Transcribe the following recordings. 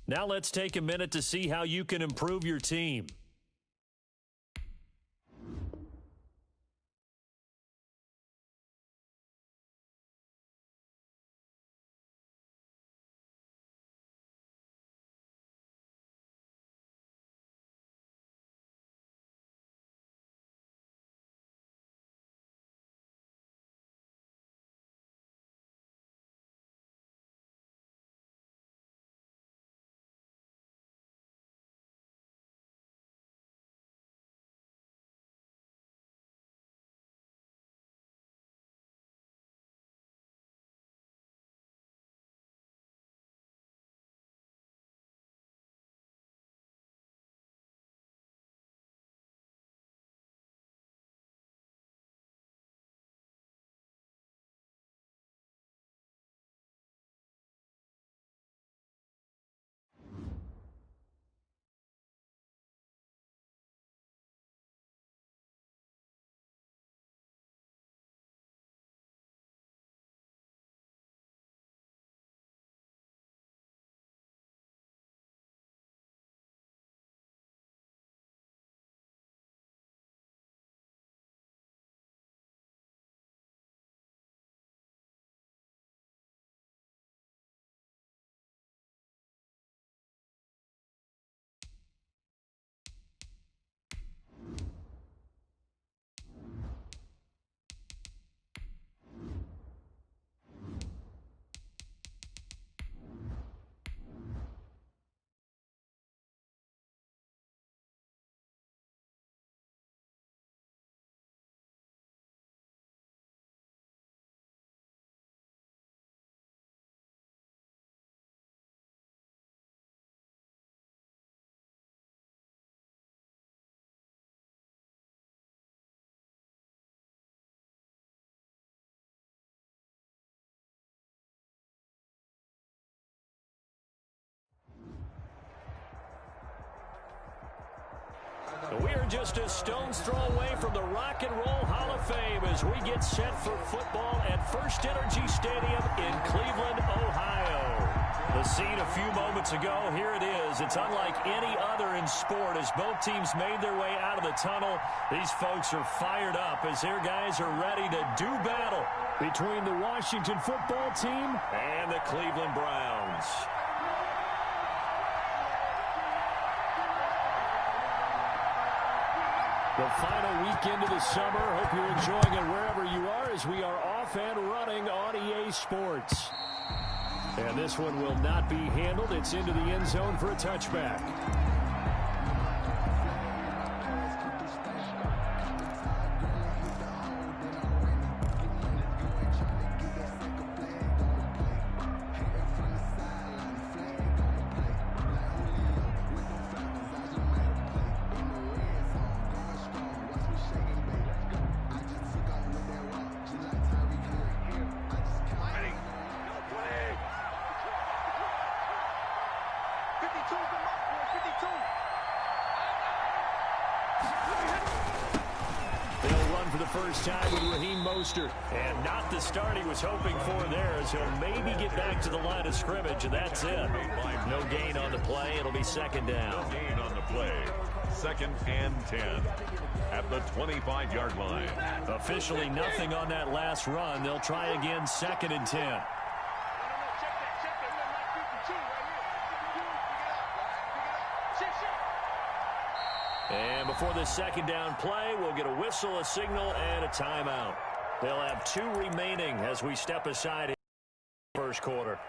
Now let's take a minute to see how you can improve your team. We are just a stone's throw away from the Rock and Roll Hall of Fame as we get set for football at First Energy Stadium in Cleveland, Ohio. The scene a few moments ago, here it is. It's unlike any other in sport as both teams made their way out of the tunnel. These folks are fired up as their guys are ready to do battle between the Washington football team and the Cleveland Browns. The final weekend of the summer. Hope you're enjoying it wherever you are as we are off and running on EA Sports. And this one will not be handled. It's into the end zone for a touchback. First time with Raheem Mostert, and not the start he was hoping for there, as he'll maybe get back to the line of scrimmage, and that's it. No gain on the play. It'll be second down. No gain on the play. 2nd and 10 at the 25-yard line. Officially nothing on that last run. They'll try again 2nd and 10. And before this second down play, we'll get a whistle, a signal, and a timeout. They'll have 2 remaining as we step aside in the first quarter.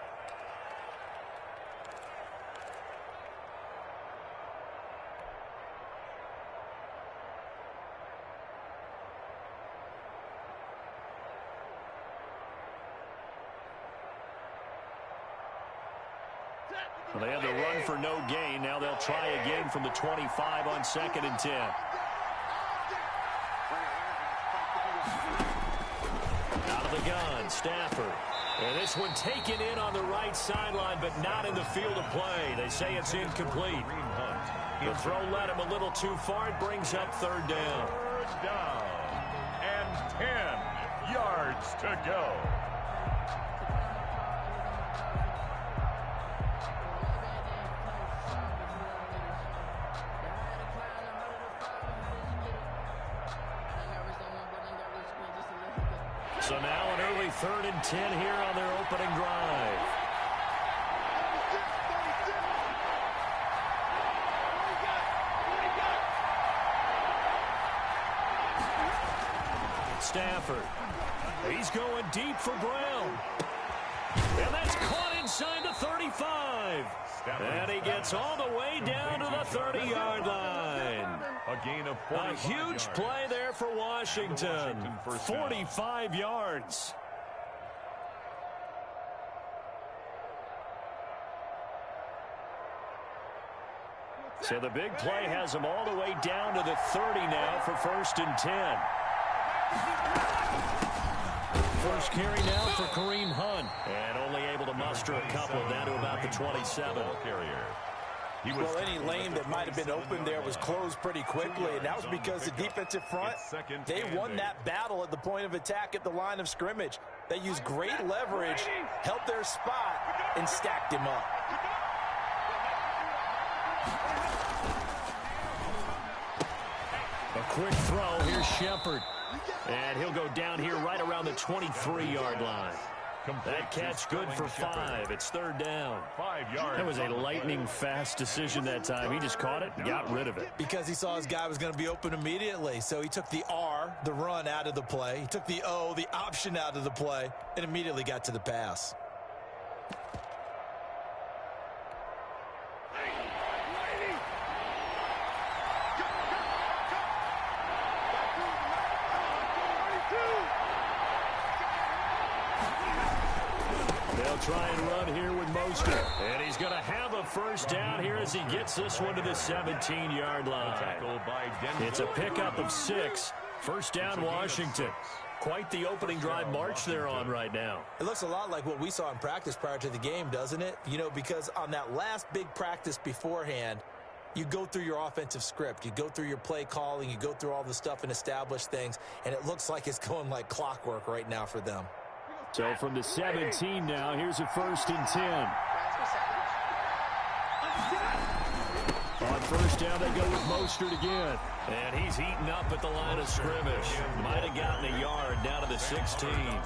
Well, they have the run for no gain. Now they'll try again from the 25 on 2nd and 10. Out of the gun, Stafford. And this one taken in on the right sideline, but not in the field of play. They say it's incomplete. The throw led him a little too far. It brings up 3rd down. 3rd down and 10 yards to go. So now an early 3rd and 10 here on their opening drive. Stafford. He's going deep for Brown. And that's caught inside the 35. And he gets all the way down to the 30-yard line. A gain of 45 A huge play there for Washington. 45 yards. So the big play has them all the way down to the 30 now for 1st and 10. First carry now for Kareem Hunt. And only able to muster a couple down to about the 27. Carrier. Well, any lane that might have been open there was closed pretty quickly, and that was because the defensive front, they won that battle at the point of attack at the line of scrimmage. They used great leverage, held their spot, and stacked him up. A quick throw. Here's Shepard. And he'll go down here right around the 23-yard line. That catch good for 5. It's 3rd down. 5 yards. That was a lightning-fast decision that time. He just caught it and got rid of it. Because he saw his guy was going to be open immediately. So he took the R, the run, out of the play. He took the O, the option, out of the play, and immediately got to the pass. Try and run here with Mostert. And he's going to have a first down here as he gets this one to the 17-yard line. It's a pickup of 6. First down, Washington. Quite the opening drive march they're on right now. It looks a lot like what we saw in practice prior to the game, doesn't it? You know, because on that last big practice beforehand, you go through your offensive script. You go through your play calling. You go through all the stuff and establish things. And it looks like it's going like clockwork right now for them. So from the 17 now, here's a 1st and 10. On first down, they go with Mostert again. And he's heating up at the line of scrimmage. Might have gotten a yard down to the 16. And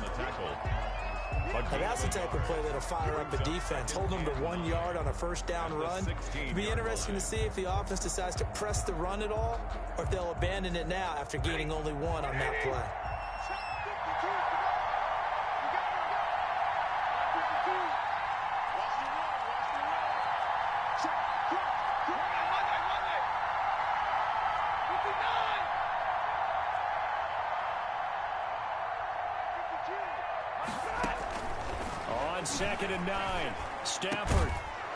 that's the type of play that'll fire up a defense. Hold them to 1 yard on a first down run. It'll be interesting to see if the offense decides to press the run at all, or if they'll abandon it now after gaining only 1 on that play. On 2nd and 9, Stafford.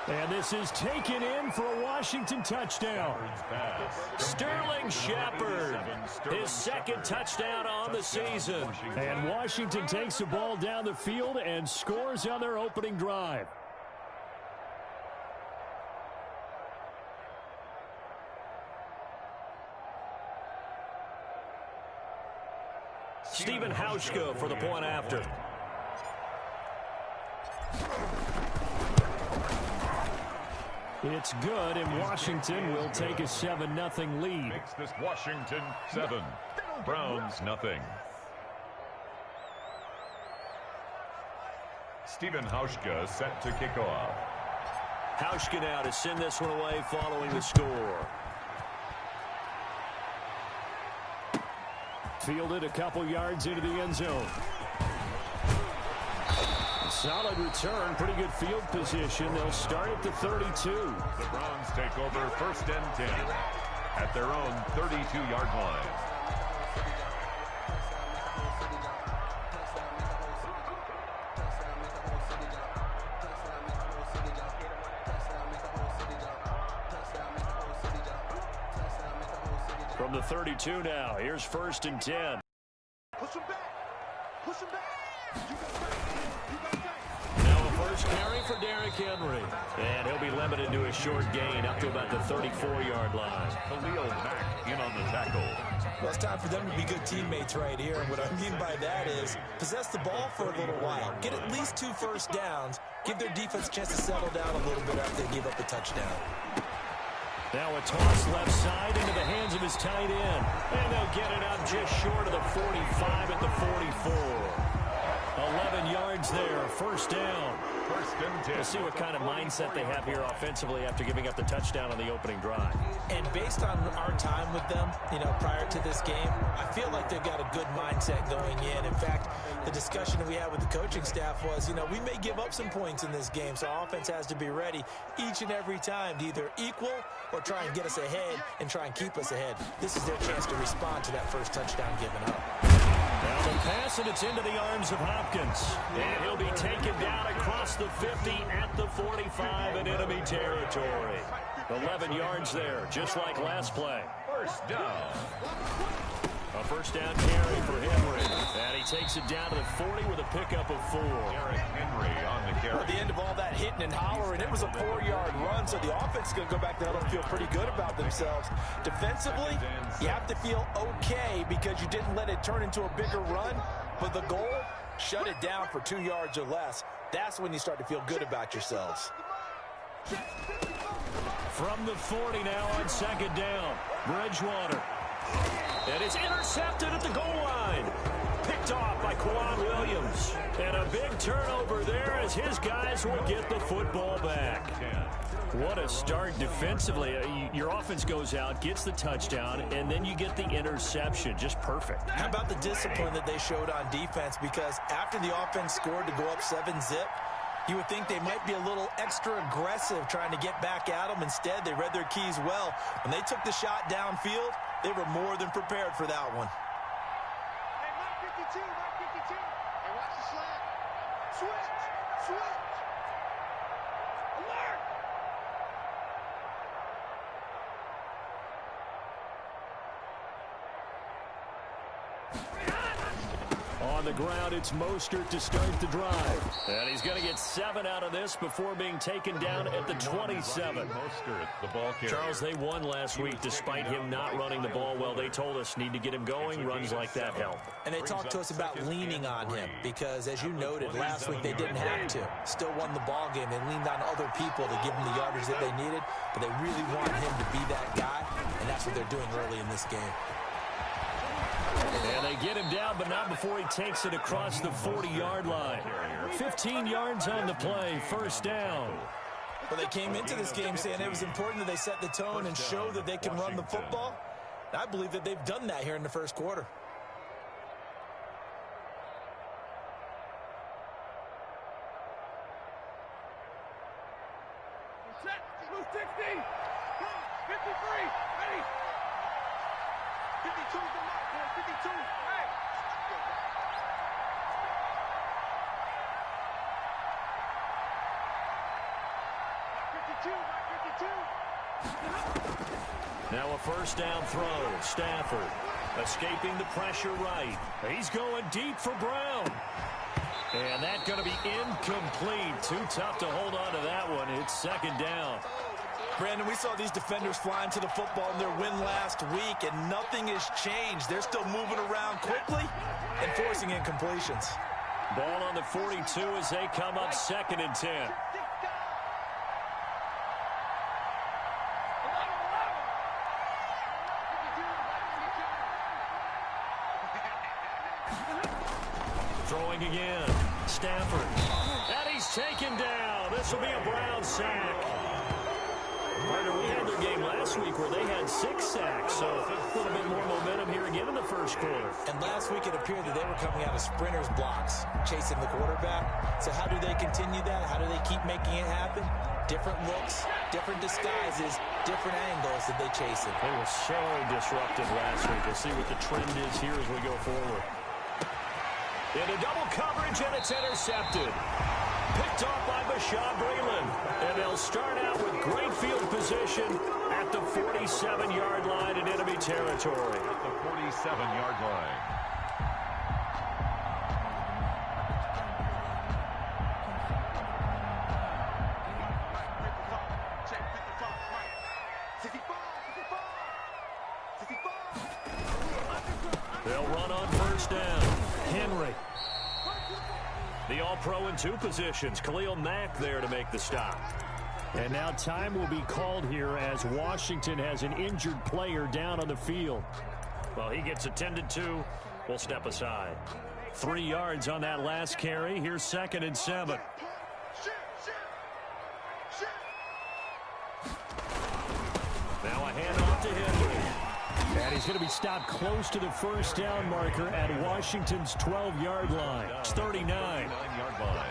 And this is taken in for a Washington touchdown. Sterling Shepard, his 2nd touchdown on the season. And Washington takes the ball down the field and scores on their opening drive. Stephen Hauschka for the point after. It's good, and Washington will take a 7-0 lead. Makes this Washington 7. Browns nothing. Stephen Hauschka set to kick off. Hauschka now to send this one away following the score. Fielded a couple yards into the end zone. Solid return, pretty good field position. They'll start at the 32. The Browns take over 1st and 10 at their own 32-yard line. From the 32 now, here's 1st and 10. Push him back. Push him back. Carry for Derrick Henry. And he'll be limited to a short gain up to about the 34-yard line. Khalil Mack in on the tackle. Well, it's time for them to be good teammates right here. And what I mean by that is possess the ball for a little while. Get at least 2 first downs. Give their defense a chance to settle down a little bit after they give up the touchdown. Now a toss left side into the hands of his tight end. And they'll get it up just short of the 45 at the 44. 11 yards there, first down. First and 10. We'll see what kind of mindset they have here offensively after giving up the touchdown on the opening drive. And based on our time with them, prior to this game, I feel like they've got a good mindset going in. In fact, the discussion that we had with the coaching staff was, we may give up some points in this game, so our offense has to be ready each and every time to either equal or try and get us ahead and try and keep us ahead. This is their chance to respond to that first touchdown given up. Now the pass, and it's into the arms of Hopkins. And he'll be taken down across the 50 at the 45 in enemy territory. 11 yards there, just like last play. First down. A first down carry for Henry. And he takes it down to the 40 with a pickup of 4. Derrick Henry on the carry. At the end of all that hitting and hollering, it was a 4-yard run, so the offense is going to go back there and feel pretty good about themselves. Defensively, you have to feel okay because you didn't let it turn into a bigger run, but the goal, shut it down for 2 yards or less. That's when you start to feel good about yourselves. From the 40 now on second down, Bridgewater. And it's intercepted at the goal line. Picked off by Quan Williams. And a big turnover there as his guys will get the football back. What a start defensively. Your offense goes out, gets the touchdown, and then you get the interception. Just perfect. How about the discipline that they showed on defense? Because after the offense scored to go up 7-zip, you would think they might be a little extra aggressive trying to get back at them. Instead, they read their keys well. When they took the shot downfield, they were more than prepared for that one. Hey, Mike 52, Mike 52. Hey, watch the slant. Switch. Alert! On the ground, it's Mostert to start the drive. And he's going to get 7 out of this before being taken down at the 27. Mostert, the ball carrier. Charles, they won last week despite him not running the ball well. They told us need to get him going. Runs like that help. And they talked to us about leaning on him because, as you noted, last week they didn't have to. Still won the ball game. They leaned on other people to give them the yardage that they needed, but they really want him to be that guy, and that's what they're doing early in this game. And they get him down, but not before he takes it across the 40-yard line. 15 yards on the play, first down. Well, they came into this game saying it was important that they set the tone and show that they can run the football. And I believe that they've done that here in the first quarter. Set. Blue 60. 53. Ready. 52 is the mark, boy. 52. Hey. 52. 52. Now a first down throw. Stafford escaping the pressure right. He's going deep for Brown. And that's going to be incomplete. Too tough to hold on to that one. It's second down. Brandon, we saw these defenders flying to the football in their win last week, and nothing has changed. They're still moving around quickly and forcing incompletions. Ball on the 42 as they come up second and 10. Throwing again. Stafford. And he's taken down. This will be a Brown sack. Partner, we had their game last week where they had 6 sacks, so a little bit more momentum here again in the first quarter. And last week it appeared that they were coming out of sprinters blocks, chasing the quarterback. So how do they continue that? How do they keep making it happen? Different looks, different disguises, different angles that they chase it. They were so disruptive last week. We'll see what the trend is here as we go forward. Into double coverage, and it's intercepted. Picked off by Bashaud Breeland. And they'll start out with great field position at the 47-yard line in enemy territory. At the 47-yard line. They'll run on first down. Henry. The All-Pro in 2 positions. Khalil Mack there to make the stop. And now time will be called here as Washington has an injured player down on the field. Well, he gets attended to. We'll step aside. 3 yards on that last carry. Here's 2nd and 7. Now a handoff to Henry. And he's going to be stopped close to the first down marker at Washington's 12-yard line. It's 39. 9-yard line.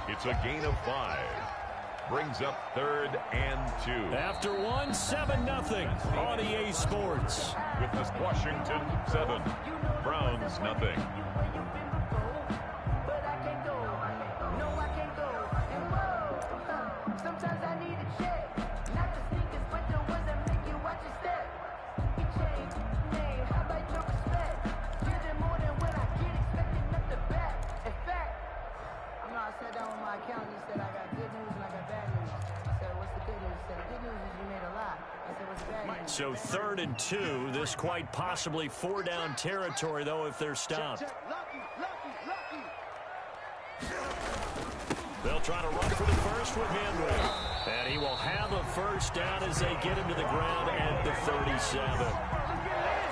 It's a gain of 5. Brings up 3rd and 2. After 1, 7-0 on EA Sports. With this Washington 7, Browns nothing. So 3rd and 2. This quite possibly 4-down territory, though, if they're stopped. They'll try to run for the first with Henry. And he will have a first down as they get him to the ground at the 37.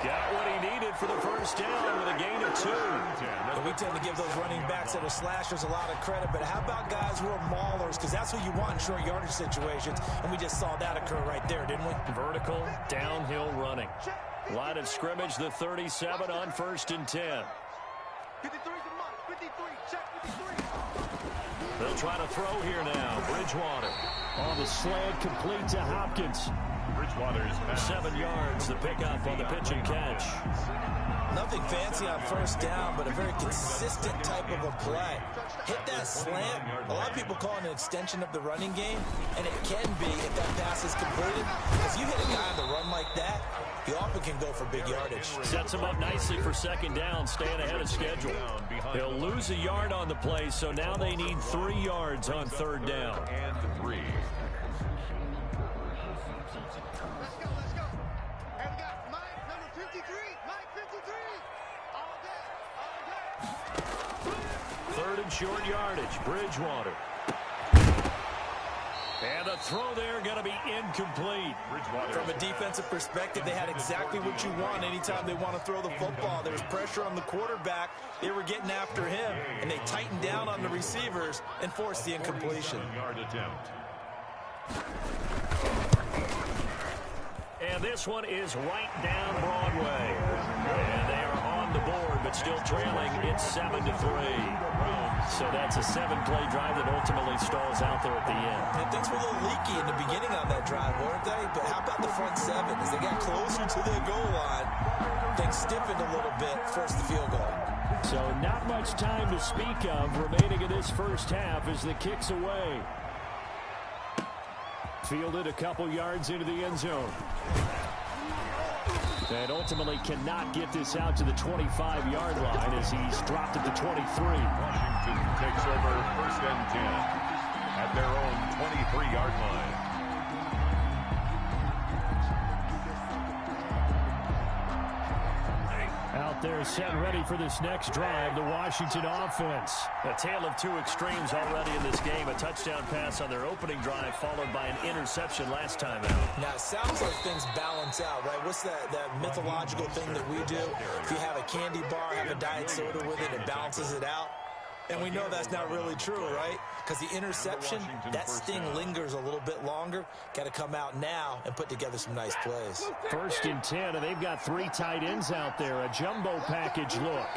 Got what he needed for the first down with a gain of 2. And we tend to give those running backs that are slashers a lot of credit, but how about guys who are maulers? Because that's what you want in short yardage situations, and we just saw that occur right there, didn't we? Vertical, downhill running. Line of scrimmage, the 37 on 1st and 10. 53's a month. 53, check 53. They'll try to throw here now. Bridgewater on the slant, complete to Hopkins. Bridgewater's pass. 7 yards, the pickup on the pitch and catch. Nothing fancy on first down, but a very consistent type of a play. Hit that slant. A lot of people call it an extension of the running game, and it can be if that pass is completed. Because you hit a guy on the run like that, he often can go for big yardage. Sets him up nicely for 2nd down, staying ahead of schedule. He'll lose a yard on the play, so now they need 3 yards on 3rd down. And 3. Let's go, let's go. And we got Mike, number 53. Mike, 53. All day, all day. 3rd and short yardage, Bridgewater. And the throw there going to be incomplete. From a defensive perspective, they had exactly what you want anytime they want to throw the football. There was pressure on the quarterback. They were getting after him, and they tightened down on the receivers and forced the incompletion. Yard attempt. And this one is right down Broadway. And they are on the board, but still trailing. It's 7-3. So that's a 7-play drive that ultimately stalls out there at the end. And things were a little leaky in the beginning on that drive, weren't they? But how about the front 7? As they got closer to the goal line, things stiffened a little bit, forced the field goal. So not much time to speak of remaining in this first half as the kick's away. Fielded a couple yards into the end zone. And ultimately cannot get this out to the 25-yard line as he's dropped it to 23. Washington takes over 1st and 10 at their own 23-yard line. Out there set and ready for this next drive, the Washington offense. A tale of 2 extremes already in this game. A touchdown pass on their opening drive followed by an interception last time out. Now, it sounds like things balance out, right? What's that mythological thing that we do? If you have a candy bar, have a diet soda with it, it balances it out. And we know that's not really true, right? Because the interception, that sting lingers a little bit longer. Got to come out now and put together some nice plays. 1st and 10, and they've got 3 tight ends out there. A jumbo package look.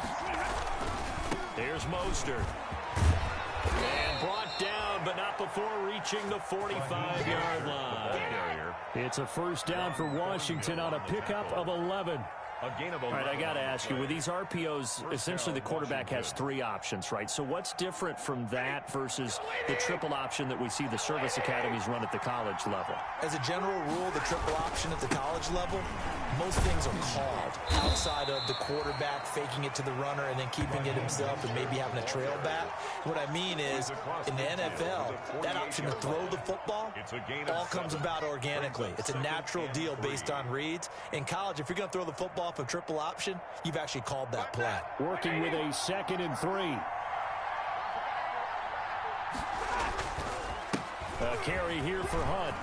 There's Mostert. And brought down, but not before reaching the 45-yard line. It's a first down for Washington on a pickup of 11. All right, I got to ask you, with these RPOs, essentially the quarterback has 3 options, right? So what's different from that versus the triple option that we see the service academies run at the college level? As a general rule, the triple option at the college level, most things are called outside of the quarterback faking it to the runner and then keeping it himself and maybe having a trail back. What I mean is, in the NFL, that option to throw the football all comes about organically. It's a natural deal based on reads. In college, if you're going to throw the football off a triple option, you've actually called that play. Working with a 2nd and 3. A carry here for Hunt.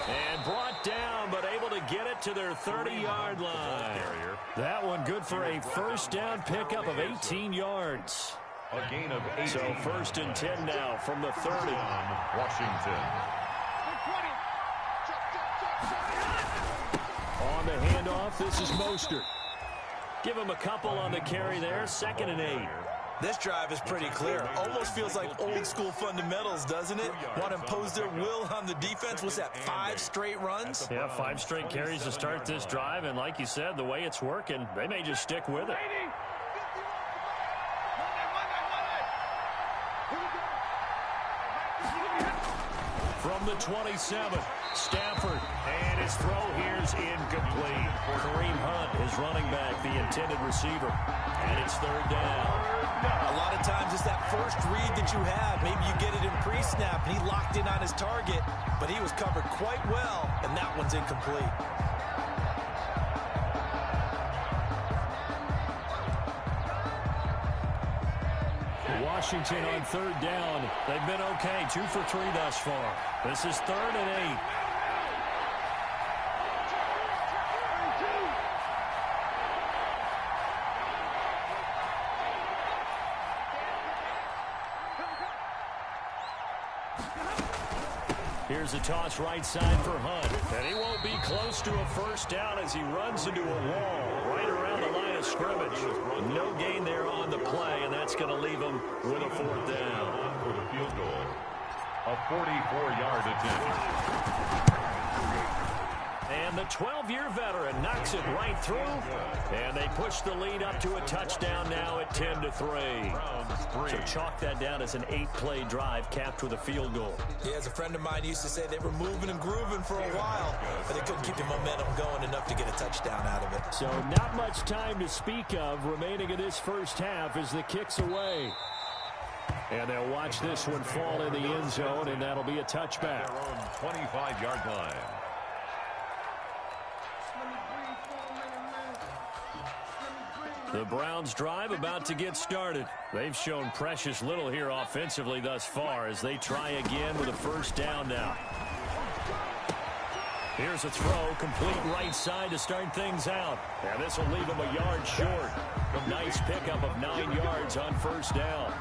And brought down, but able to get it get to their 30-yard line. That one good for a first down pickup of 18 yards. A gain of 18. So first and 10 now from the 30. Washington. On the handoff, this is Mostert. Give him a couple on the carry there. 2nd and 8. This drive is pretty clear. Almost feels like old school fundamentals, doesn't it? Want to impose their will on the defense. What's that, 5 straight runs? Yeah, 5 straight carries to start this drive. And like you said, the way it's working, they may just stick with it. From the 27, Stafford, and his throw here's incomplete. Kareem Hunt, his running back, the intended receiver, and it's 3rd down. A lot of times it's that first read that you have. Maybe you get it in pre-snap, and he locked in on his target, but he was covered quite well, and that one's incomplete. Washington on 3rd down. They've been okay, 2 for 3 thus far. This is 3rd and 8. Here's a toss right side for Hunt. And he won't be close to a first down as he runs into a wall right around the line of scrimmage. No gain there on the play, and that's going to leave him with a 4th down. For the field goal. A 44-yard attempt. And the 12-year veteran knocks it right through. And they push the lead up to a touchdown now at 10-3. So chalk that down as an 8-play drive capped with a field goal. Yeah, as a friend of mine used to say, they were moving and grooving for a while, but they couldn't keep the momentum going enough to get a touchdown out of it. So not much time to speak of remaining in this first half as the kick's away. And they'll watch this one fall in the end zone, and that'll be a touchback. Their own 25-yard line. The Browns drive about to get started. They've shown precious little here offensively thus far as they try again with a first down now. Here's a throw, complete right side to start things out. And this will leave him a yard short. Nice pickup of 9 yards on first down.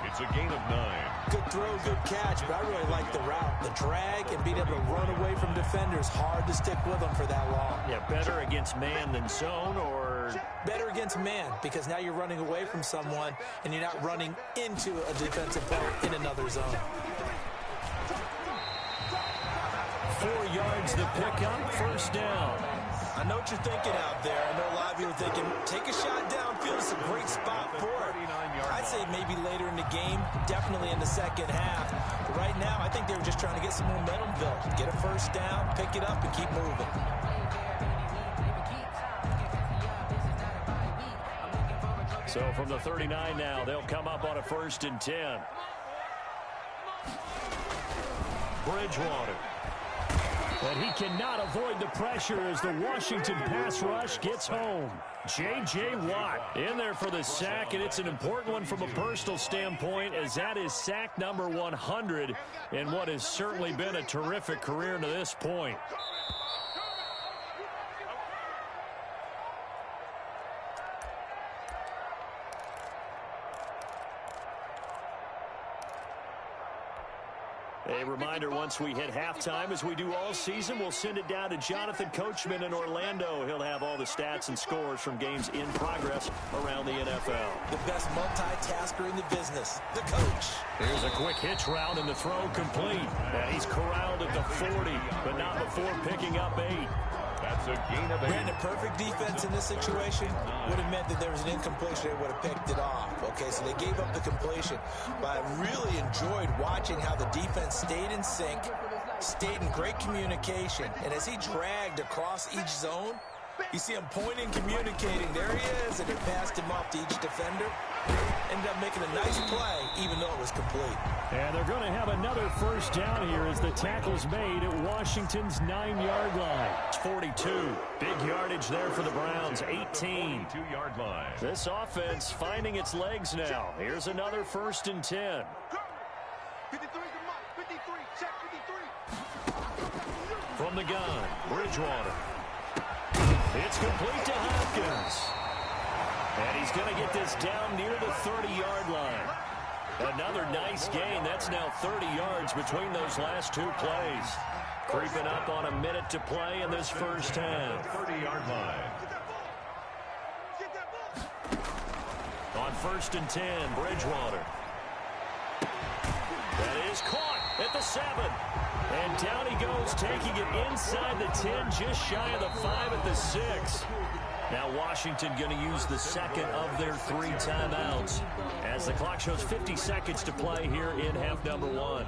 It's a gain of 9. Good throw, good catch, but I really like the route. The drag and being able to run away from defenders. Hard to stick with them for that long. Yeah, better against man than zone, or? Better against man, because now you're running away from someone and you're not running into a defensive player in another zone. 4 yards the pickup, first down. I know what you're thinking out there. I know a lot of you are thinking, take a shot downfield. It's a great spot for it. I'd say maybe later in the game, definitely in the second half. But right now, I think they were just trying to get some momentum built. Get a first down, pick it up, and keep moving. So from the 39 now, they'll come up on a 1st and 10. Bridgewater. And he cannot avoid the pressure as the Washington pass rush gets home. J.J. Watt in there for the sack, and it's an important one from a personal standpoint as that is sack number 100 in what has certainly been a terrific career to this point. A reminder, once we hit halftime, as we do all season, we'll send it down to Jonathan Coachman in Orlando. He'll have all the stats and scores from games in progress around the NFL. The best multitasker in the business, the coach. Here's a quick hitch route and the throw complete. And he's corralled at the 40, but not before picking up 8. That's a gain of 8. Brandon, perfect defense in this situation would have meant that there was an incompletion. They would have picked it off. Okay, so they gave up the completion. But I really enjoyed watching how the defense stayed in sync, stayed in great communication. And as he dragged across each zone, you see him pointing, communicating. There he is, and it passed him off to each defender. Ended up making a nice play, even though it was complete. And they're going to have another first down here as the tackle's made at Washington's 9-yard line. It's 42. Big yardage there for the Browns, 18. 2-yard line. This offense finding its legs now. Here's another 1st and 10. 53 to Mike, 53, check 53. From the gun, Bridgewater. It's complete to Hopkins. And he's going to get this down near the 30-yard line. Another nice gain. That's now 30 yards between those last two plays. Creeping up on a minute to play in this first half. 30-yard line. On 1st and 10, Bridgewater. That is caught at the 7. And down he goes, taking it inside the 10, just shy of the 5 at the 6. Now Washington going to use the second of their 3 timeouts as the clock shows 50 seconds to play here in half number 1.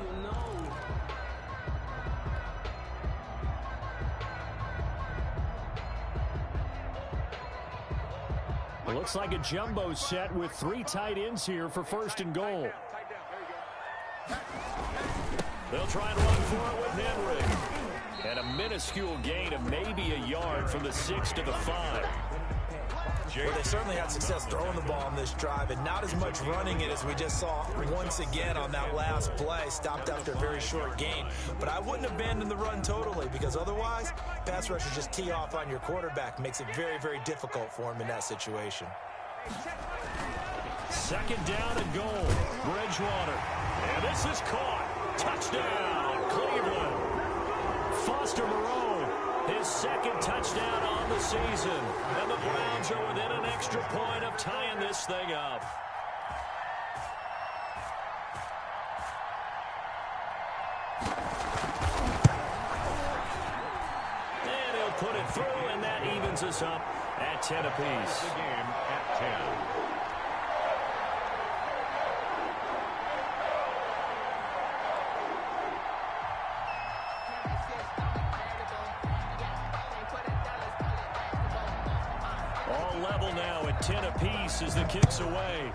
It looks like a jumbo set with 3 tight ends here for 1st and goal. They'll try and run for it with Henry. And a minuscule gain of maybe a yard from the 6 to the 5. Well, they certainly had success throwing the ball on this drive, and not as much running it as we just saw once again on that last play. Stopped after a very short gain. But I wouldn't abandon the run totally, because otherwise, pass rushers just tee off on your quarterback. Makes it very, very difficult for him in that situation. 2nd down and goal. Bridgewater. And this is caught. Touchdown, Cleveland. Foster Moreau, his 2nd touchdown on the season. And the Browns are within an extra point of tying this thing up. And he'll put it through, and that evens us up at 10 apiece. The game at 10. All level now at 10 apiece as the kick's away.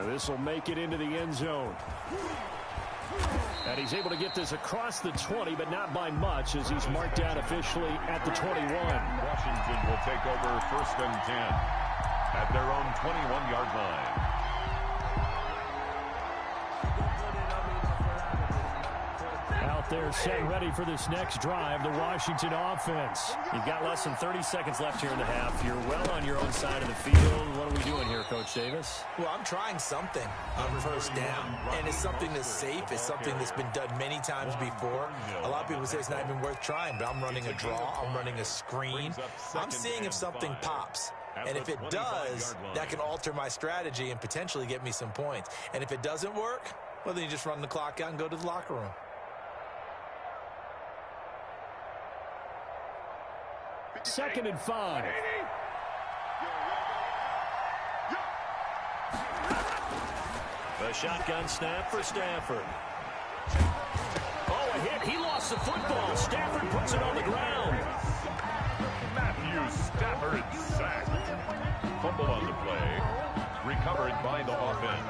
This will make it into the end zone. And he's able to get this across the 20, but not by much as he's marked down officially at the 21. Washington will take over 1st and 10 at their own 21-yard line. They're set and ready for this next drive, the Washington offense. You've got less than 30 seconds left here in the half. You're well on your own side of the field. What are we doing here, Coach Davis? Well, I'm trying something on 1st down, and it's something that's safe. It's something that's been done many times before. A lot of people say it's not even worth trying, but I'm running a draw. I'm running a screen. I'm seeing if something pops. And if it does, that can alter my strategy and potentially get me some points. And if it doesn't work, well, then you just run the clock out and go to the locker room. 2nd and 5. The shotgun snap for Stafford. Oh, a hit. He lost the football. Stafford puts it on the ground. Matthew Stafford sacked. Fumble on the play. Recovered by the offense.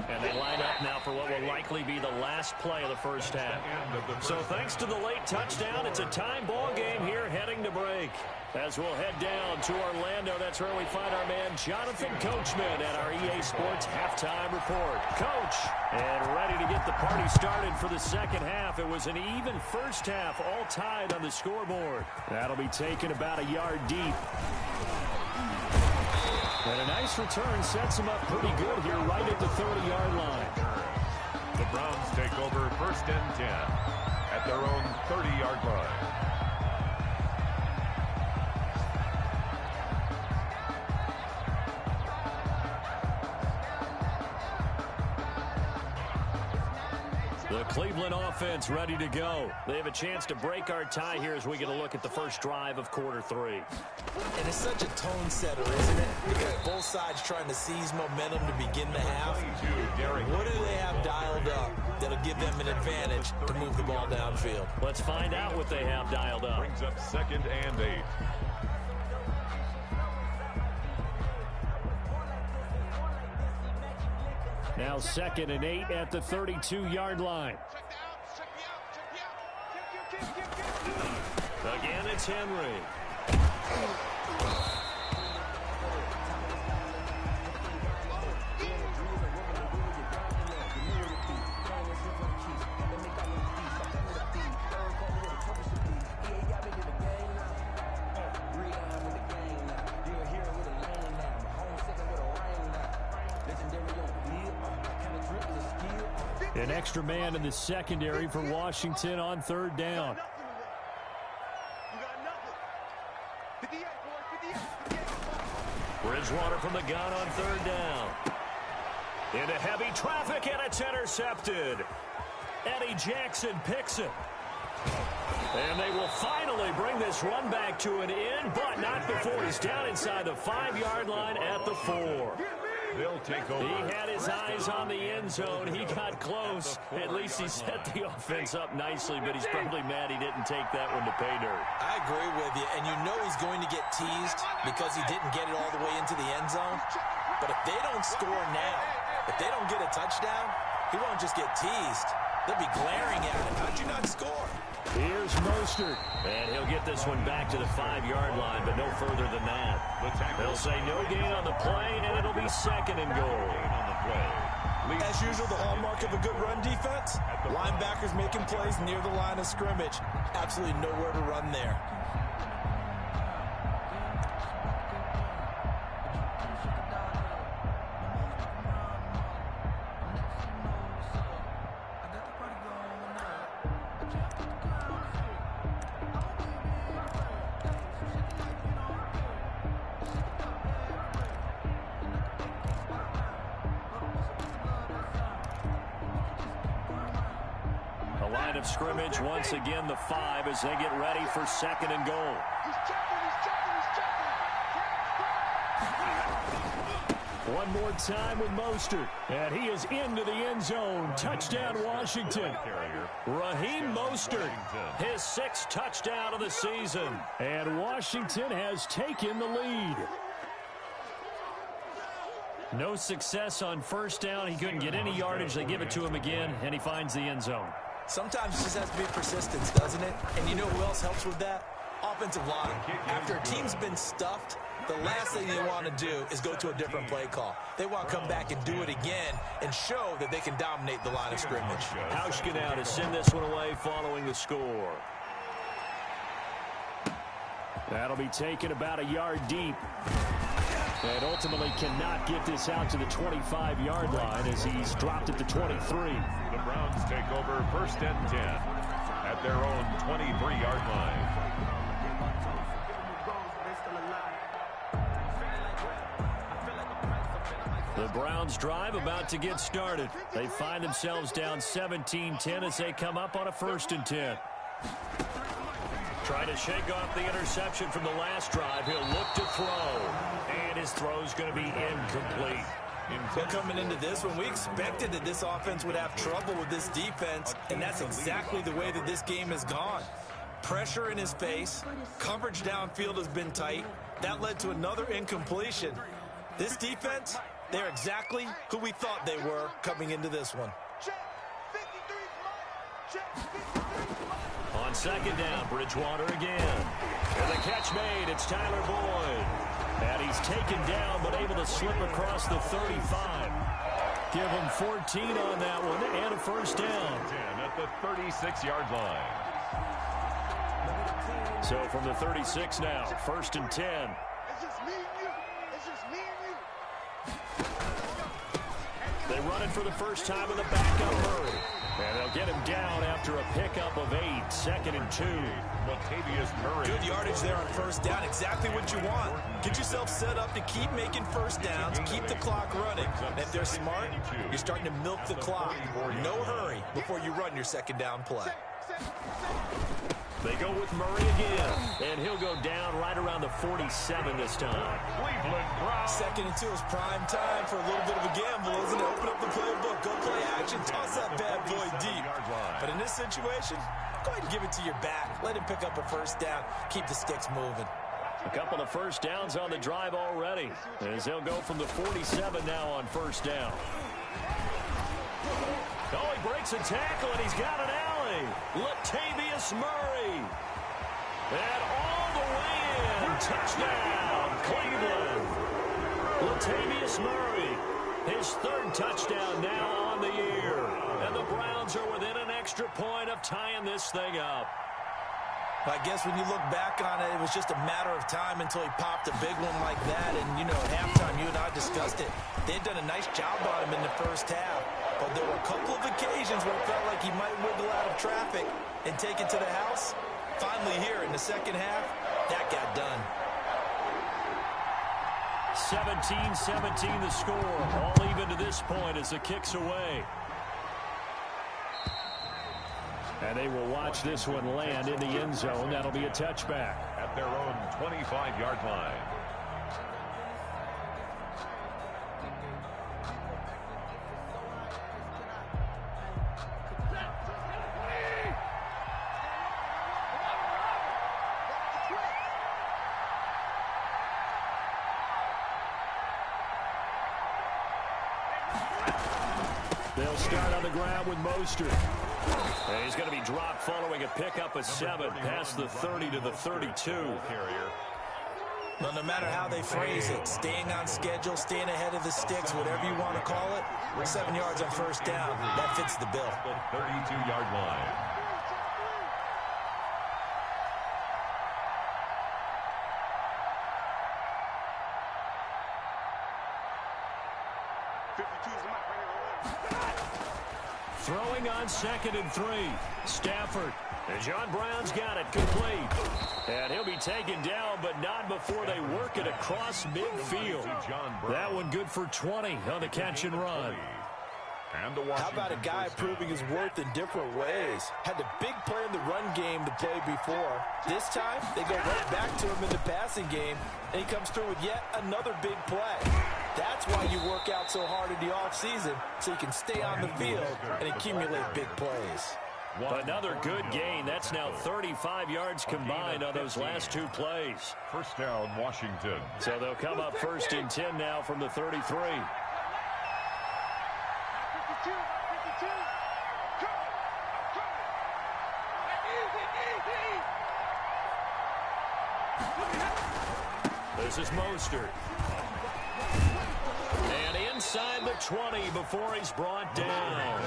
And they line up now for what will likely be the last play of the first half. So thanks to the late touchdown, it's a time ball game here heading to break. As we'll head down to Orlando, that's where we find our man Jonathan Coachman at our EA Sports Halftime Report. Coach, and ready to get the party started for the second half. It was an even first half, all tied on the scoreboard. That'll be taken about a yard deep. And a nice return sets him up pretty good here right at the 30-yard line. The Browns take over 1st and 10 at their own 30-yard line. The Cleveland offense ready to go. They have a chance to break our tie here as we get a look at the first drive of quarter 3. And it's such a tone setter, isn't it? Because both sides trying to seize momentum to begin the half. What do they have dialed up that'll give them an advantage to move the ball downfield? Let's find out what they have dialed up. Brings up 2nd and 8. Now 2nd and 8 at the 32-yard line. Again, it's Henry. An extra man in the secondary for Washington on third down. You got nothing. 58, boys, 58. Bridgewater from the gun on third down. Into heavy traffic, and it's intercepted. Eddie Jackson picks it. And they will finally bring this run back to an end, but not before he's down inside the 5-yard line at the 4. They'll take over. He had his eyes on the end zone. He got close. At least he set the offense up nicely, but he's probably mad he didn't take that one to pay dirt. I agree with you, and you know he's going to get teased because he didn't get it all the way into the end zone. But if they don't score now, if they don't get a touchdown, he won't just get teased. They'll be glaring at him. How'd you not score? Here's Mostert, and he'll get this one back to the 5-yard line, but no further than that. They'll say no gain on the play, and it'll be second and goal. As usual, the hallmark of a good run defense, linebackers making plays near the line of scrimmage. Absolutely nowhere to run there. Line of scrimmage once again the 5 as they get ready for second and goal. One more time with Mostert, and he is into the end zone. Touchdown Washington. Raheem Mostert, his 6th touchdown of the season, and Washington has taken the lead. No success on first down. He couldn't get any yardage. They give it to him again, and he finds the end zone. Sometimes it just has to be persistence, doesn't it? And you know who else helps with that? Offensive line. After a team's been stuffed, the last thing they want to do is go to a different play call. They want to come back and do it again and show that they can dominate the line of scrimmage. Hauschka now to send this one away following the score. That'll be taken about a yard deep. And ultimately cannot get this out to the 25-yard line as he's dropped at the 23. The Browns take over first and 10 at their own 23-yard line. The Browns drive about to get started. They find themselves down 17-10 as they come up on a first and 10. Trying to shake off the interception from the last drive. He'll look to throw. And his throw's going to be incomplete. Well, coming into this one, we expected that this offense would have trouble with this defense, and that's exactly the way that this game has gone. Pressure in his face. Coverage downfield has been tight. That led to another incompletion. This defense, they're exactly who we thought they were coming into this one. On second down, Bridgewater again. And the catch made. It's Tyler Boyd. And he's taken down, but able to slip across the 35. Give him 14 on that one and a first down. 10 at the 36-yard line. So from the 36 now, first and 10. It's just me and you. It's just me and you. They run it for the first time with a backup Murray. And they'll get him down after a pickup of 8, second and 2. Good yardage there on first down. Exactly what you want. Get yourself set up to keep making first downs, keep the clock running. And if they're smart, you're starting to milk the clock. No hurry before you run your second down play. They go with Murray again, and he'll go down right around the 47 this time. Second and 2 is prime time for a little bit of a gamble, isn't it? Open up the playbook, go play action, toss that bad boy deep. But in this situation, go ahead and give it to your back. Let him pick up a first down. Keep the sticks moving. A couple of first downs on the drive already, as they'll go from the 47 now on first down. Oh, he breaks a tackle, and he's got an alley. Latavius Murray. And all the way in. Touchdown, Cleveland. Latavius Murray. His 3rd touchdown now on the year. And the Browns are within an extra point of tying this thing up. I guess when you look back on it, it was just a matter of time until he popped a big one like that. And, you know, at halftime, you and I discussed it. They'd done a nice job on him in the first half. But there were a couple of occasions where it felt like he might wiggle out of traffic and take it to the house. Finally here in the second half, that got done. 17-17 the score. All even to this point as the kick's away. And they will watch this one land in the end zone. That'll be a touchback. At their own 25-yard line. They'll start on the ground with Mostert. And he's going to be dropped following a pickup of 7 past the 30 to the 32. Well, no matter how they phrase it, staying on schedule, staying ahead of the sticks, whatever you want to call it, 7 yards on first down, that fits the bill. 32-yard line. Throwing on 2nd and 3. Stafford. And John Brown's got it complete. And he'll be taken down, but not before they work it across midfield. That one good for 20 on the catch and run. How about a guy proving his worth in different ways? Had the big play in the run game to play before. This time, they go right back to him in the passing game, and he comes through with yet another big play. That's why you work out so hard in the offseason, so you can stay on the field and accumulate big plays. Another good gain. That's now 35 yards combined on those last 2 plays. First down, Washington. So they'll come up 1st and 10 now from the 33. This is Mostert. And inside the 20 before he's brought down.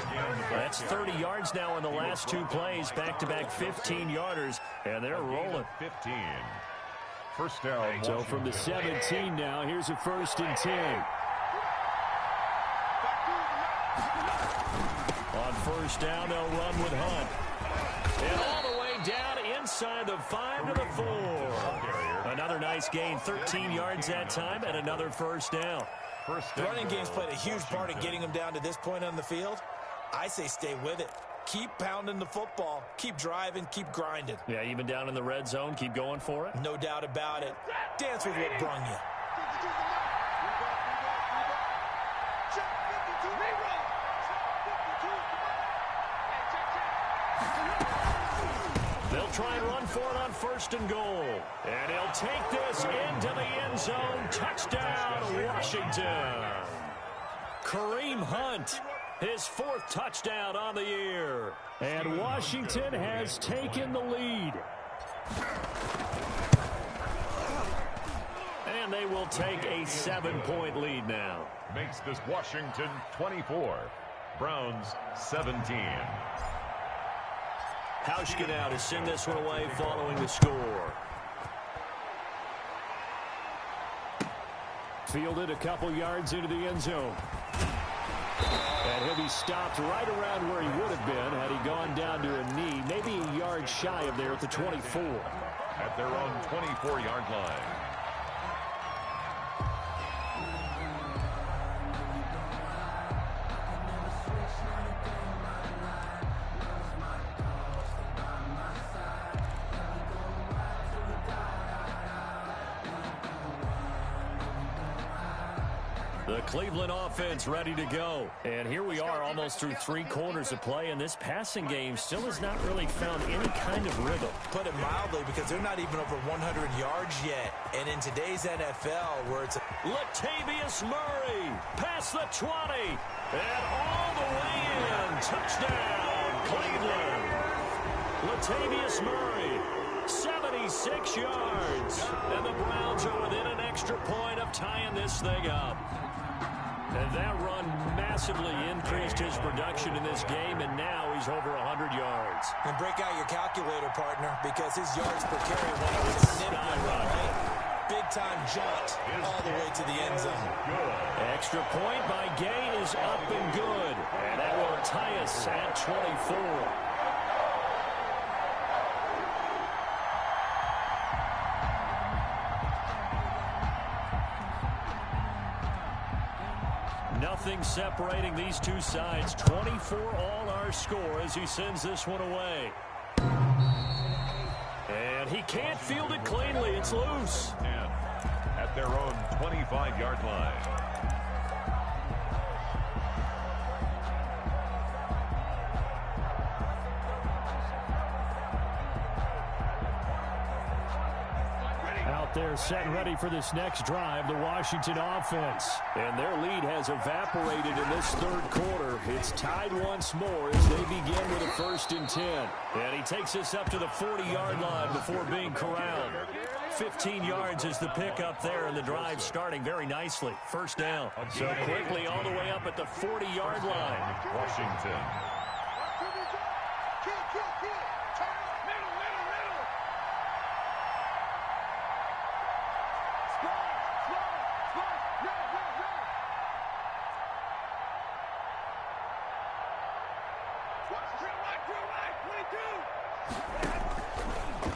That's 30 yards now in the last 2 plays. Back-to-back 15-yarders. And they're rolling. 15. First down. So from the 17 now, here's a 1st and 10. On first down, they'll run with Hunt. And all the way down inside the 5 to the 4. Another nice gain, 13 yards that time, and another 1st down. The running game's played a huge part in getting them down to this point on the field. I say stay with it. Keep pounding the football. Keep driving. Keep grinding. Yeah, even down in the red zone, keep going for it. No doubt about it. Dance with what brung you. They'll try and run for it on 1st and goal. And he'll take this into the end zone. Touchdown, Washington. Kareem Hunt, his 4th touchdown on the year. And Washington has taken the lead. And they will take a 7-point lead now. Makes this Washington 24. Browns 17. Hauschka now to send this one away following the score. Fielded a couple yards into the end zone. And he'll be stopped right around where he would have been had he gone down to a knee, maybe a yard shy of there at the 24. At their own 24-yard line. The Cleveland offense ready to go. And here we are almost through 3 quarters of play, and this passing game still has not really found any kind of rhythm. Put it mildly, because they're not even over 100 yards yet. And in today's NFL, where it's Latavius Murray past the 20 and all the way in. Touchdown, Cleveland. Latavius Murray, 76 yards. And the Browns are within an extra point of tying this thing up. And that run massively increased his production in this game, and now he's over 100 yards. And break out your calculator, partner, because his yards per carry went up significantly, right? Big-time jaunt all the way to the end zone. Extra point by Gay is up and good. And that will tie us at 24. Nothing separating these two sides. 24 all our score as he sends this one away. And he can't field it cleanly. It's loose. And at their own 25-yard line. Out there set and ready for this next drive, the Washington offense. And their lead has evaporated in this third quarter. It's tied once more as they begin with a 1st and 10. And he takes us up to the 40-yard line before being corralled. 15 yards is the pickup there, and the drive starting very nicely. 1st down. So quickly all the way up at the 40-yard line. Washington.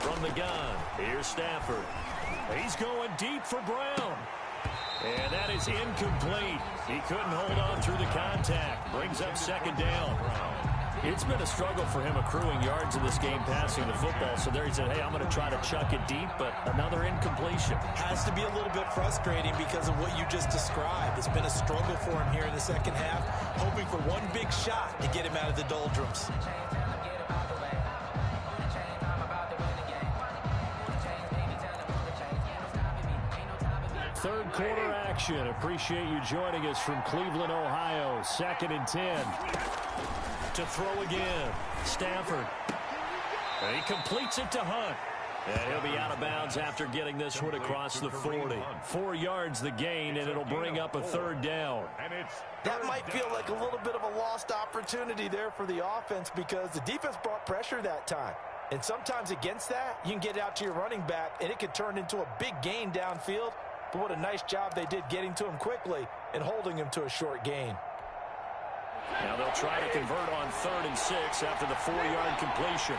From the gun, here's Stafford. He's going deep for Brown. And that is incomplete. He couldn't hold on through the contact. Brings up 2nd down. It's been a struggle for him accruing yards in this game passing the football. So there he said, hey, I'm going to try to chuck it deep, but another incompletion. Has to be a little bit frustrating because of what you just described. It's been a struggle for him here in the second half, hoping for one big shot to get him out of the doldrums. Third quarter action. Appreciate you joining us from Cleveland, Ohio. 2nd and 10. To throw again. Stafford. And he completes it to Hunt. And he'll be out of bounds after getting this one across the 40. 4 yards the gain, and it'll bring up a 3rd down. That might feel like a little bit of a lost opportunity there for the offense because the defense brought pressure that time. And sometimes against that, you can get out to your running back, and it could turn into a big gain downfield. But what a nice job they did getting to him quickly and holding him to a short gain. Now they'll try to convert on 3rd and 6 after the 4-yard completion.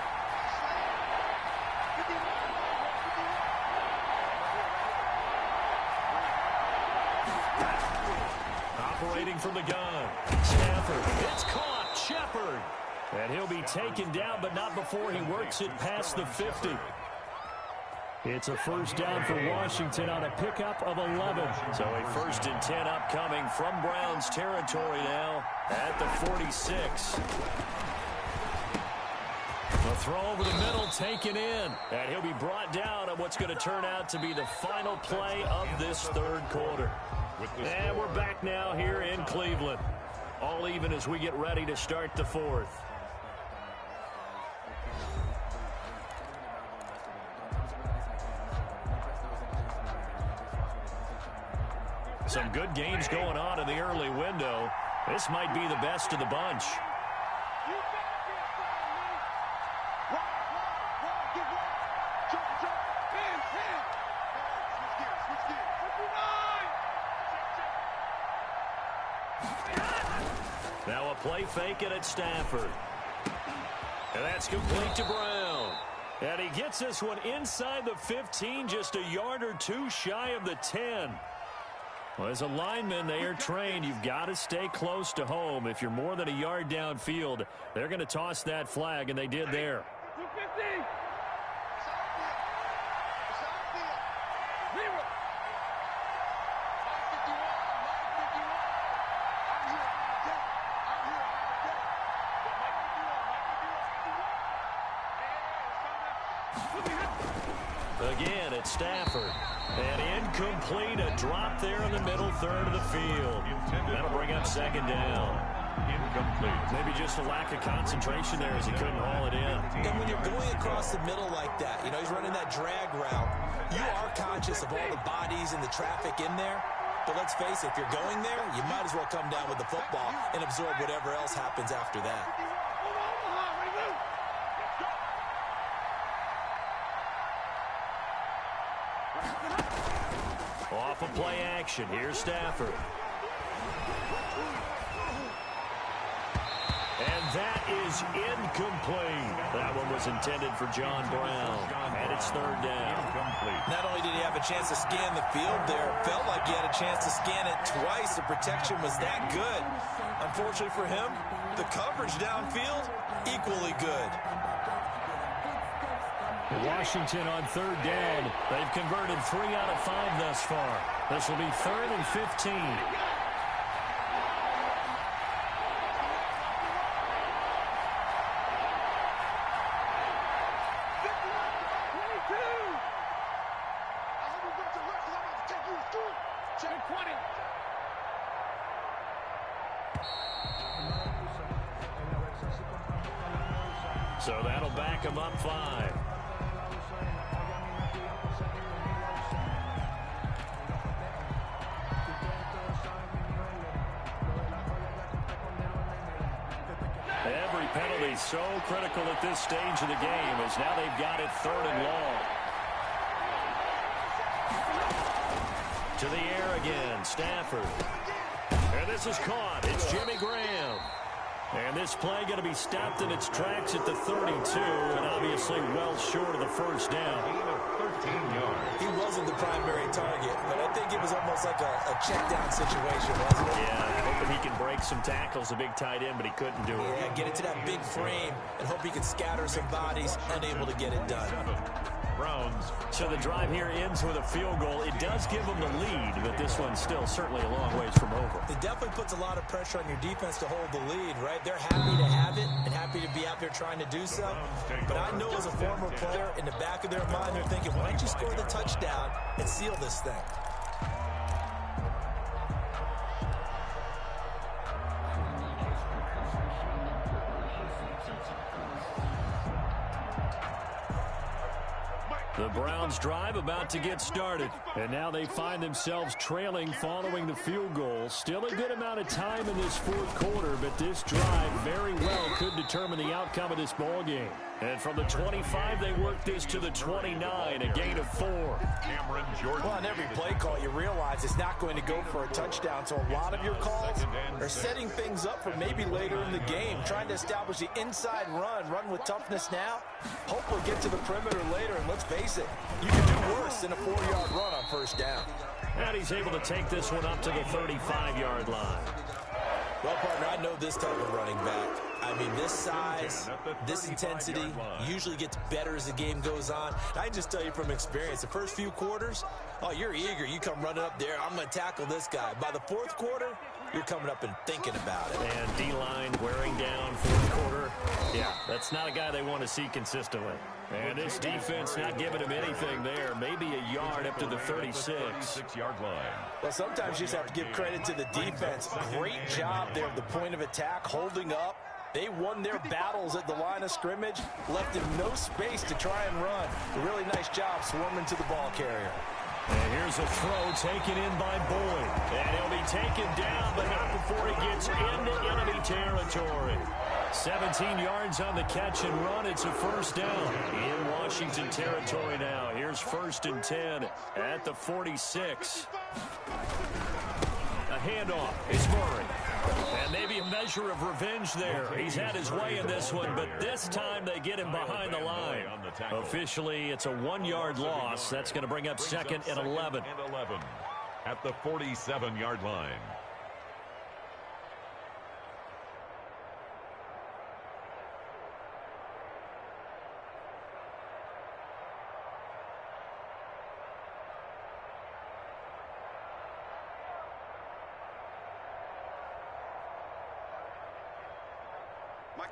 Operating from the gun. Stafford. It's caught. Shepard. And he'll be taken down, but not before he works it past the 50. It's a 1st down for Washington on a pickup of 11. So a 1st and 10 upcoming from Browns territory now at the 46. The throw over the middle taken in. And he'll be brought down on what's going to turn out to be the final play of this 3rd quarter. And we're back now here in Cleveland. All even as we get ready to start the 4th. Some good games going on in the early window. This might be the best of the bunch. Now a play fake it at Stafford. And that's complete to Brown. And he gets this one inside the 15, just a yard or two shy of the 10. Well, as a lineman, they are trained. You've got to stay close to home. If you're more than a yard downfield, they're going to toss that flag, and they did there. Again, it's Stafford. And incomplete, a drop there in the middle third of the field. That'll bring up 2nd down. Incomplete. Maybe just a lack of concentration there as he couldn't haul it in. And when you're going across the middle like that, you know, he's running that drag route, you are conscious of all the bodies and the traffic in there. But let's face it, if you're going there, you might as well come down with the football and absorb whatever else happens after that. Off of play action, here's Stafford. And that is incomplete. That one was intended for John Brown. And it's third down. Not only did he have a chance to scan the field there, it felt like he had a chance to scan it twice. The protection was that good. Unfortunately for him, the coverage downfield, equally good. Washington on third down. They've converted 3 out of 5 thus far. This will be 3rd and 15. So that'll back him up 5. Every penalty so critical at this stage of the game as now they've got it 3rd and long. To the air again, Stafford. And this is caught. It's Jimmy Graham. And this play going to be stopped in its tracks at the 32, and obviously well short of the first down. 13 yards. He wasn't the primary target, but I think it was almost like a check-down situation, wasn't it? Yeah, hoping he can break some tackles, a big tight end, but he couldn't do it. Yeah, get it to that big frame and hope he can scatter some bodies, unable to get it done. Browns. So the drive here ends with a field goal. It does give them the lead, but this one's still certainly a long ways from over. It definitely puts a lot of pressure on your defense to hold the lead, right? They're happy to have it and happy to be out there trying to do so. But I know as a former player, in the back of their mind, they're thinking, why don't you score the touchdown and seal this thing? The Browns drive about to get started. And now they find themselves trailing following the field goal. Still a good amount of time in this fourth quarter, but this drive very well could determine the outcome of this ball game. And from the 25, they work this to the 29, a gain of 4. Cameron Jordan. Well, on every play call, you realize it's not going to go for a touchdown. So a lot of your calls are setting things up for maybe later in the game, trying to establish the inside run with toughness now. Hopefully get to the perimeter later, and let's face it, you can do worse than a 4-yard run on first down. And he's able to take this one up to the 35-yard line. Well, partner, I know this type of running back. I mean, this size, this intensity usually gets better as the game goes on. I can just tell you from experience, the first few quarters, oh, you're eager. You come running up there, I'm going to tackle this guy. By the fourth quarter, you're coming up and thinking about it. And D-line wearing down fourth quarter. Yeah, that's not a guy they want to see consistently. And this defense not giving him anything there. Maybe a yard up to the 36-yard line. Well, sometimes you just have to give credit to the defense. Great job there at the point of attack, holding up. They won their battles at the line of scrimmage, left him no space to try and run. A really nice job swarming to the ball carrier. And here's a throw taken in by Boyd. And he'll be taken down, but not before he gets into enemy territory. 17 yards on the catch and run. It's a first down in Washington territory now. Here's 1st and 10 at the 46. A handoff. It's Murray. And maybe a measure of revenge there. He's had his way in this one, but this time they get him behind the line. Officially, it's a 1-yard loss. That's going to bring up 2nd and 11. At the 47-yard line.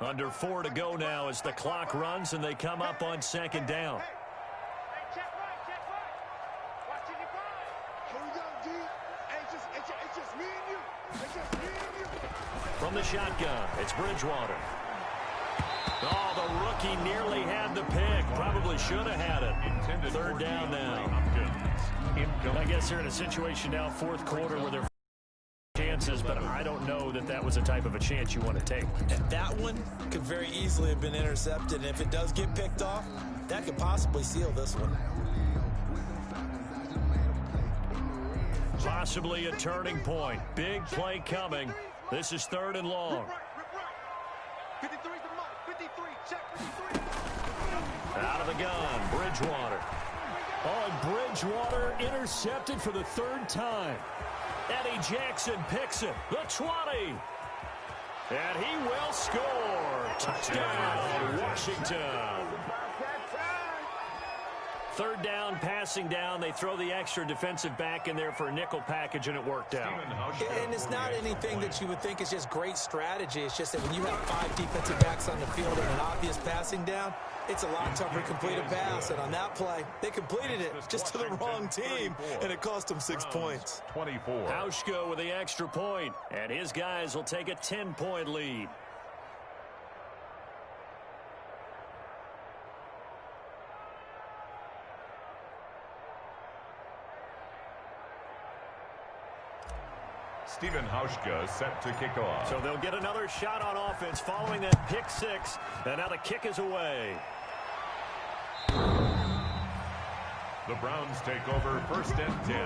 Under 4 to go now as the clock runs and they come up on 2nd down. Check right. Watching your ball. Here we go, D. It's just me and you. It's just me and you. From the shotgun, it's Bridgewater. Oh, the rookie nearly had the pick. Probably should have had it. 3rd down now. I guess they're in a situation now, fourth quarter, where they're chances, but I don't know that that was the type of a chance you want to take. And that one could very easily have been intercepted, and if it does get picked off, that could possibly seal this one. Possibly a turning point. Big play coming. This is 3rd and long. 53's the mark. 53. Check 53. Out of the gun, Bridgewater. Oh, and Bridgewater intercepted for the 3rd time. Eddie Jackson picks it. The 20. And he will score. Touchdown, Washington. 3rd down, passing down. They throw the extra defensive back in there for a nickel package, and it worked out. And it's not anything that you would think is just great strategy. It's just that when you have 5 defensive backs on the field and an obvious passing down, it's a lot tougher to complete a pass. And on that play, they completed it just to the wrong team, and it cost them 6 points. 24. Hauschka with the extra point, and his guys will take a 10-point lead. Stephen Hauschka set to kick off. So they'll get another shot on offense following that pick 6, and now the kick is away. The Browns take over 1st and 10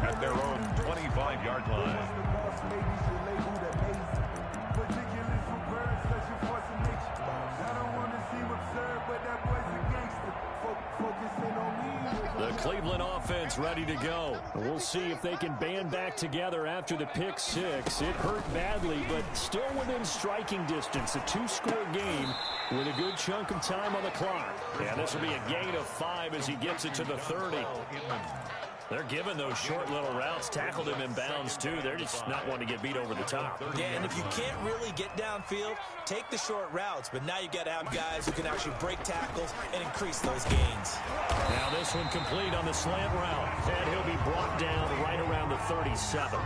at their own 25-yard line. The Cleveland offense ready to go. We'll see if they can band back together after the pick 6. It hurt badly, but still within striking distance. A 2-score game with a good chunk of time on the clock. And this will be a gain of 5 as he gets it to the 30. They're giving those short little routes. Tackled him in bounds, too. They're just not wanting to get beat over the top. Yeah, and if you can't really get downfield, take the short routes. But now you got to have guys who can actually break tackles and increase those gains. Now this one complete on the slant route. And he'll be brought down right around the 37.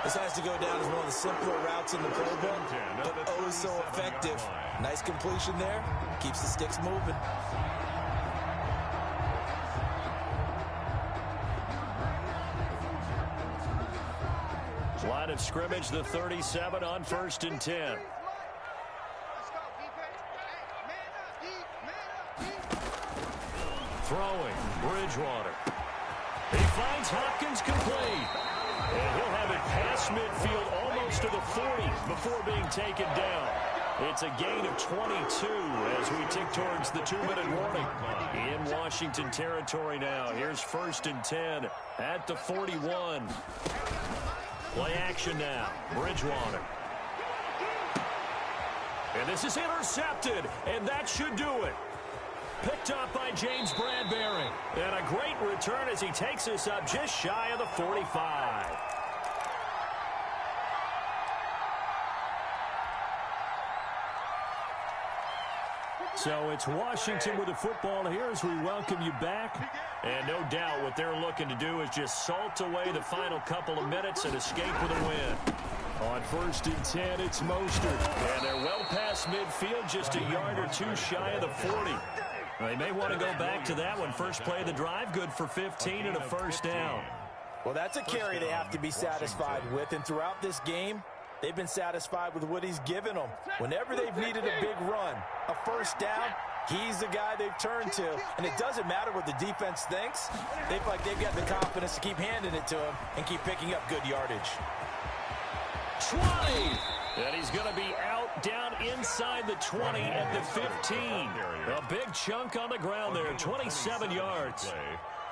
This has to go down as one of the simpler routes in the playbook, but oh so effective. Nice completion there. Keeps the sticks moving. Line of scrimmage, the 37 on 1st and 10. Let's go, defense. Hey, man up, Throwing, Bridgewater. He finds Hopkins complete. And he'll have it past midfield almost to the 40 before being taken down. It's a gain of 22 as we tick towards the 2-minute warning. In Washington territory now. Here's 1st and 10 at the 41. Play action now. Bridgewater. And this is intercepted, and that should do it. Picked up by James Bradbury. And a great return as he takes us up just shy of the 45. So it's Washington with the football here as we welcome you back. And no doubt what they're looking to do is just salt away the final couple of minutes and escape with a win. On 1st and 10, it's Mostert. And they're well past midfield, just a yard or 2 shy of the 40. They may want to go back to that one. First play of the drive, good for 15 and a 1st down. Well, that's a carry they have to be satisfied with. And throughout this game, they've been satisfied with what he's given them. Whenever they've needed a big run, a 1st down, he's the guy they've turned to. And it doesn't matter what the defense thinks. They feel like they've got the confidence to keep handing it to him and keep picking up good yardage. 20. And he's going to be out down inside the 20 at the 15. A big chunk on the ground there, 27 yards.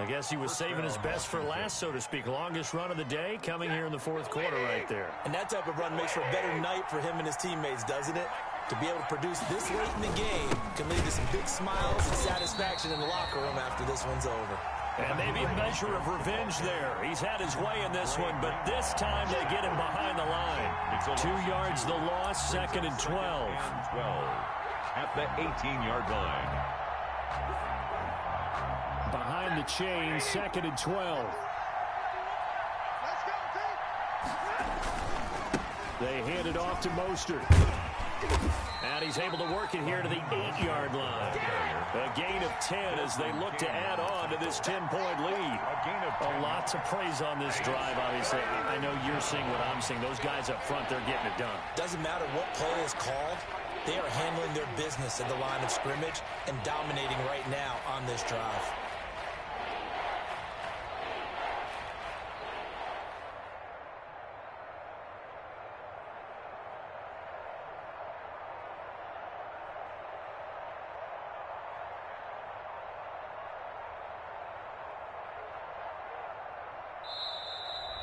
I guess he was saving his best for last, so to speak. Longest run of the day coming here in the 4th quarter right there. And that type of run makes for a better night for him and his teammates, doesn't it? To be able to produce this late in the game can lead to some big smiles and satisfaction in the locker room after this one's over. And maybe a measure of revenge there. He's had his way in this one, but this time they get him behind the line. 2 yards the loss, 2nd and 12. At the 18-yard line. Behind the chain, 2nd and 12. They hand it off to Mostert. And he's able to work it here to the 8-yard line. A gain of 10 as they look to add on to this 10-point lead. A lot to praise on this drive, obviously. I know you're seeing what I'm seeing. Those guys up front, they're getting it done. Doesn't matter what play is called. They are handling their business at the line of scrimmage and dominating right now on this drive.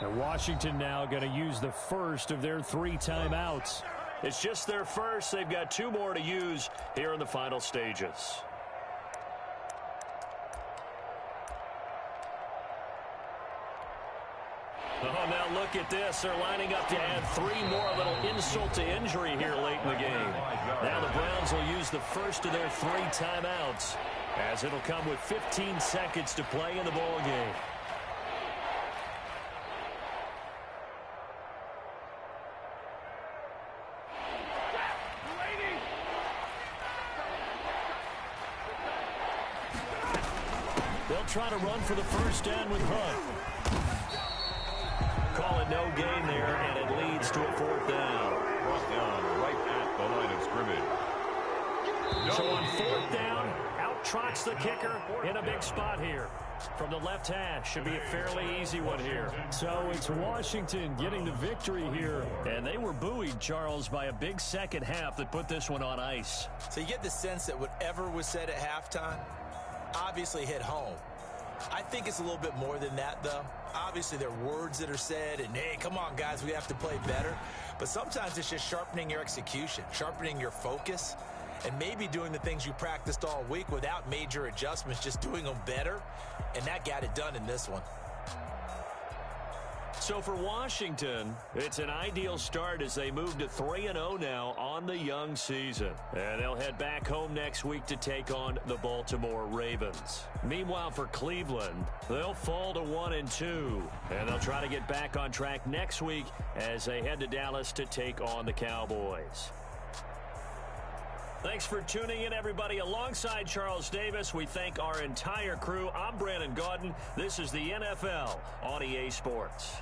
And Washington now going to use the first of their 3 timeouts. It's just their first. They've got 2 more to use here in the final stages. Oh, now look at this. They're lining up to add 3 more. A little insult to injury here late in the game. Now the Browns will use the first of their 3 timeouts, as it'll come with 15 seconds to play in the ball game. They'll try to run for the first down with Hunt. Call it no gain there, and it leads to a 4th down. Brought down right at the line of scrimmage. So on 4th down, out trots the kicker in a big spot here. From the left hash, should be a fairly easy one here. So it's Washington getting the victory here. And they were buoyed, Charles, by a big second half that put this one on ice. So you get the sense that whatever was said at halftime obviously hit home. I think it's a little bit more than that, though. Obviously, there are words that are said, and, hey, come on, guys, we have to play better. But sometimes it's just sharpening your execution, sharpening your focus, and maybe doing the things you practiced all week without major adjustments, just doing them better, and that got it done in this one. So for Washington, it's an ideal start as they move to 3-0 now on the young season. And they'll head back home next week to take on the Baltimore Ravens. Meanwhile, for Cleveland, they'll fall to 1-2. And they'll try to get back on track next week as they head to Dallas to take on the Cowboys. Thanks for tuning in, everybody. Alongside Charles Davis, we thank our entire crew. I'm Brandon Gaudin. This is the NFL on EA Sports.